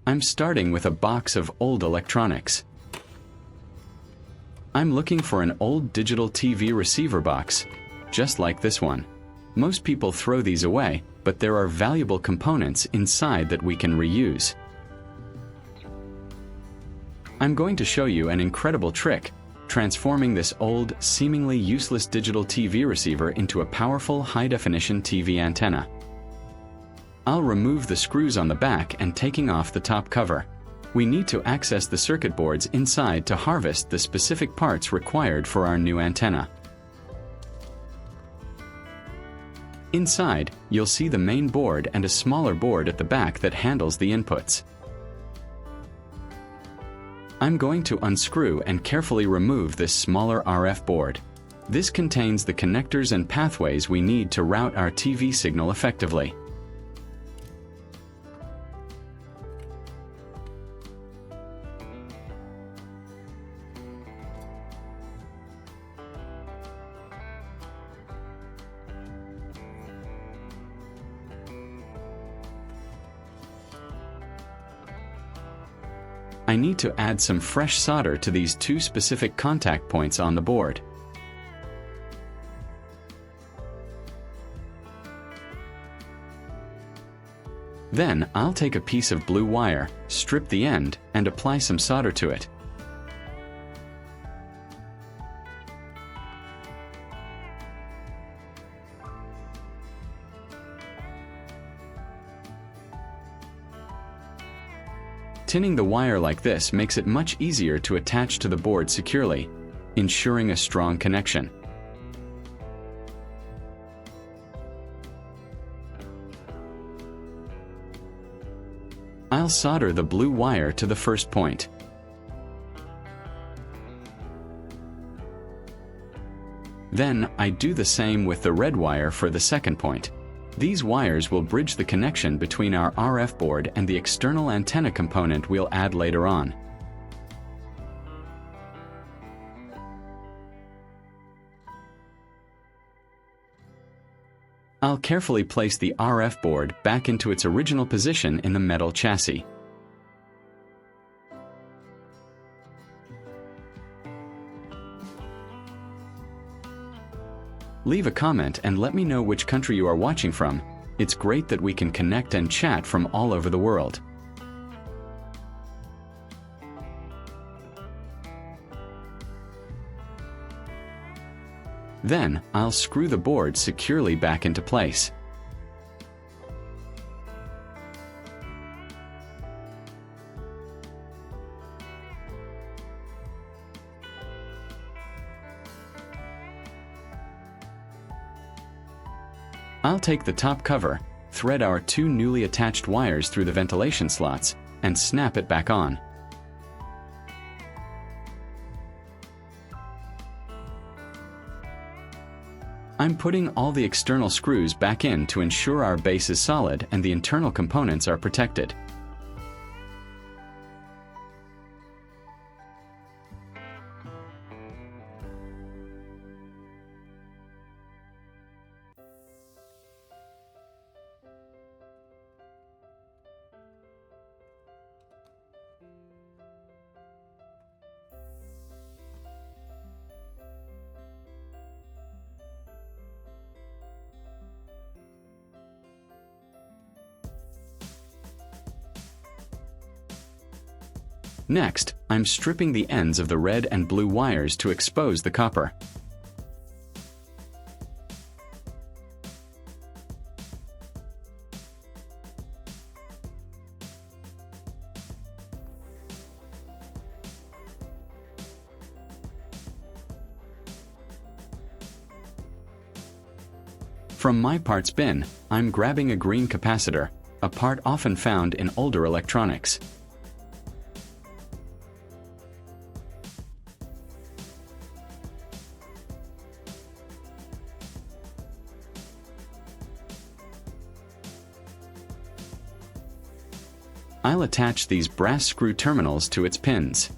I'm starting with a box of old electronics. I'm looking for an old digital TV receiver box, just like this one. Most people throw these away, but there are valuable components inside that we can reuse. I'm going to show you an incredible trick, transforming this old, seemingly useless digital TV receiver into a powerful high-definition TV antenna. I'll remove the screws on the back and taking off the top cover. We need to access the circuit boards inside to harvest the specific parts required for our new antenna. Inside, you'll see the main board and a smaller board at the back that handles the inputs. I'm going to unscrew and carefully remove this smaller RF board. This contains the connectors and pathways we need to route our TV signal effectively. I need to add some fresh solder to these two specific contact points on the board. Then I'll take a piece of blue wire, strip the end, and apply some solder to it. Tinning the wire like this makes it much easier to attach to the board securely, ensuring a strong connection. I'll solder the blue wire to the first point. Then I do the same with the red wire for the second point. These wires will bridge the connection between our RF board and the external antenna component we'll add later on. I'll carefully place the RF board back into its original position in the metal chassis. Leave a comment and let me know which country you are watching from. It's great that we can connect and chat from all over the world. Then, I'll screw the board securely back into place. I'll take the top cover, thread our two newly attached wires through the ventilation slots, and snap it back on. I'm putting all the external screws back in to ensure our base is solid and the internal components are protected. Next, I'm stripping the ends of the red and blue wires to expose the copper. From my parts bin, I'm grabbing a green capacitor, a part often found in older electronics. I'll attach these brass screw terminals to its pins.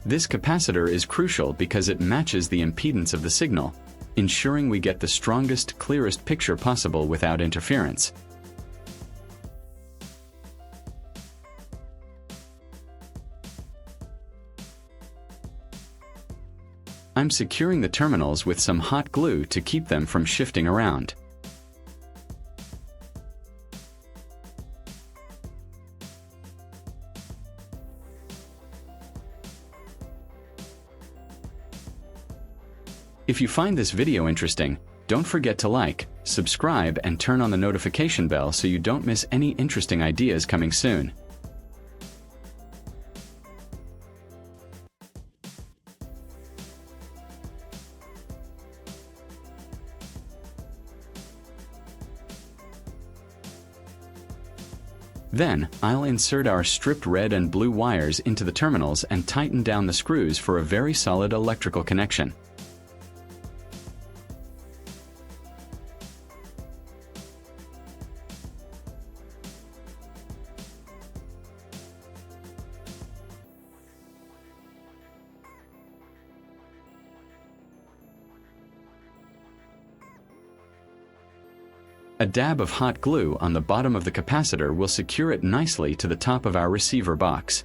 This capacitor is crucial because it matches the impedance of the signal, ensuring we get the strongest, clearest picture possible without interference. I'm securing the terminals with some hot glue to keep them from shifting around. If you find this video interesting, don't forget to like, subscribe, and turn on the notification bell so you don't miss any interesting ideas coming soon. Then, I'll insert our stripped red and blue wires into the terminals and tighten down the screws for a very solid electrical connection. A dab of hot glue on the bottom of the capacitor will secure it nicely to the top of our receiver box.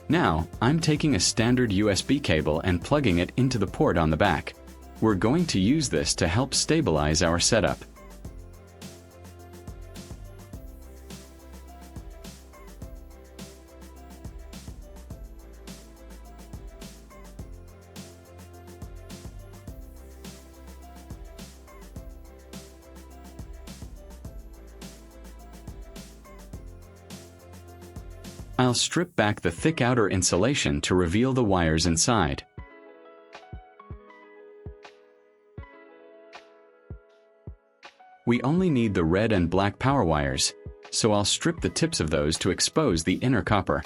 Now, I'm taking a standard USB cable and plugging it into the port on the back. We're going to use this to help stabilize our setup. I'll strip back the thick outer insulation to reveal the wires inside. We only need the red and black power wires, so I'll strip the tips of those to expose the inner copper.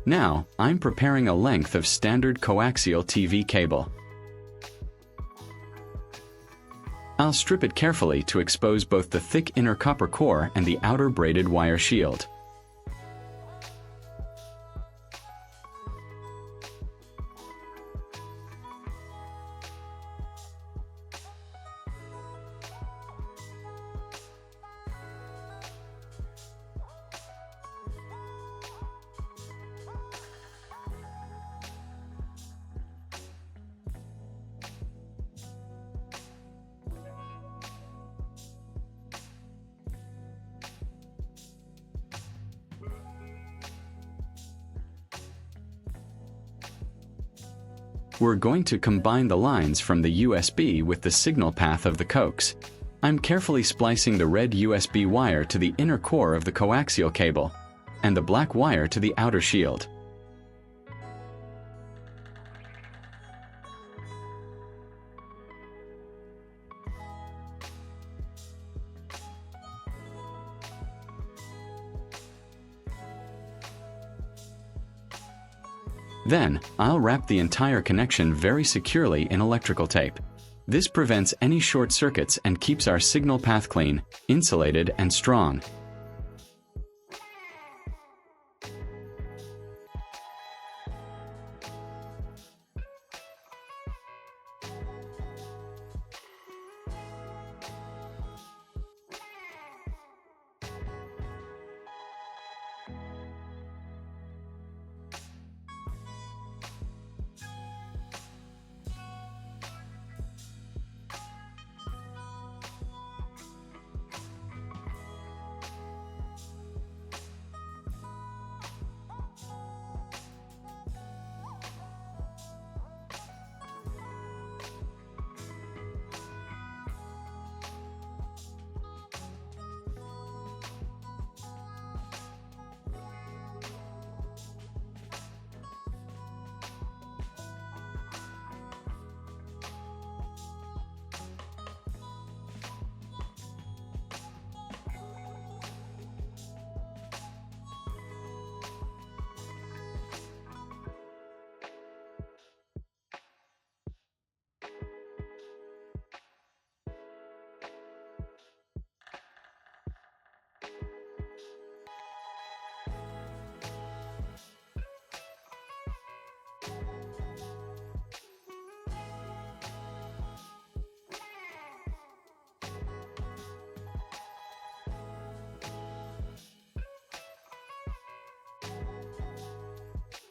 Now, I'm preparing a length of standard coaxial TV cable. I'll strip it carefully to expose both the thick inner copper core and the outer braided wire shield. We're going to combine the lines from the USB with the signal path of the coax. I'm carefully splicing the red USB wire to the inner core of the coaxial cable, and the black wire to the outer shield. Then, I'll wrap the entire connection very securely in electrical tape. This prevents any short circuits and keeps our signal path clean, insulated, and strong.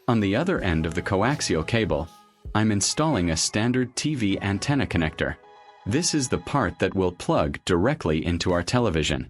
On the other end of the coaxial cable, I'm installing a standard TV antenna connector. This is the part that will plug directly into our television.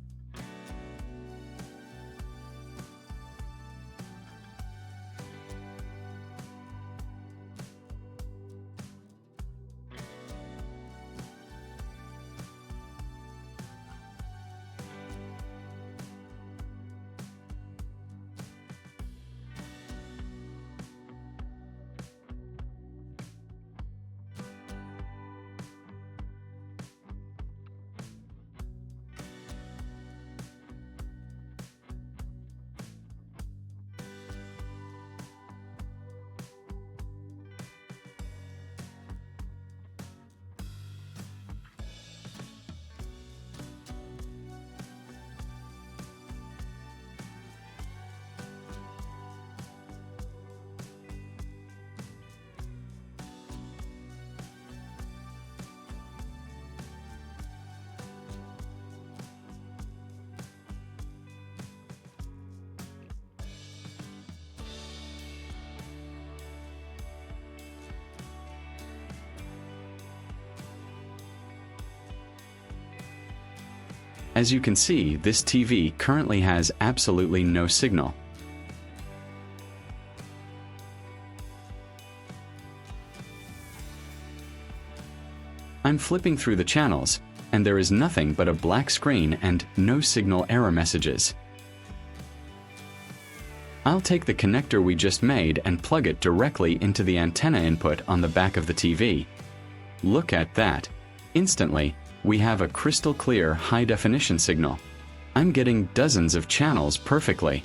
As you can see, this TV currently has absolutely no signal. I'm flipping through the channels, and there is nothing but a black screen and no signal error messages. I'll take the connector we just made and plug it directly into the antenna input on the back of the TV. Look at that. Instantly, we have a crystal clear high-definition signal. I'm getting dozens of channels perfectly.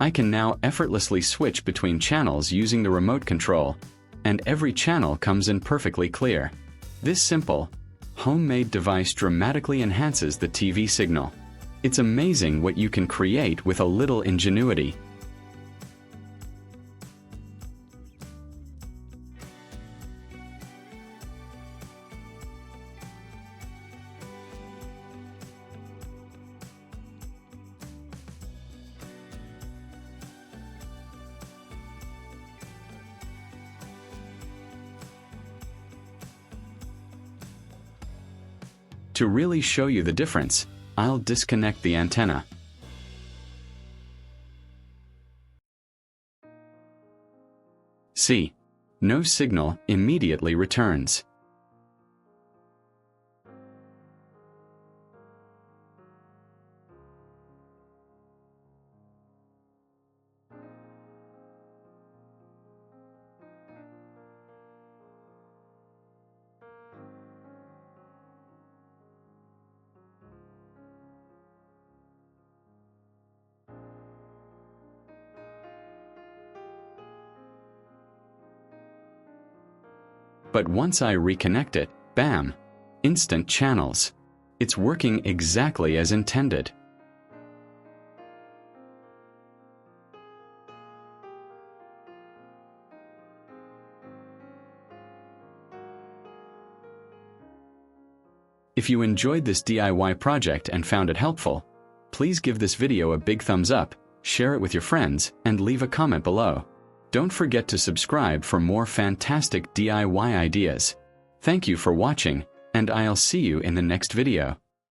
I can now effortlessly switch between channels using the remote control, and every channel comes in perfectly clear. This simple, homemade device dramatically enhances the TV signal. It's amazing what you can create with a little ingenuity. To really show you the difference, I'll disconnect the antenna. See, no signal immediately returns. But once I reconnect it, bam! Instant channels. It's working exactly as intended. If you enjoyed this DIY project and found it helpful, please give this video a big thumbs up, share it with your friends, and leave a comment below. Don't forget to subscribe for more fantastic DIY ideas. Thank you for watching, and I'll see you in the next video.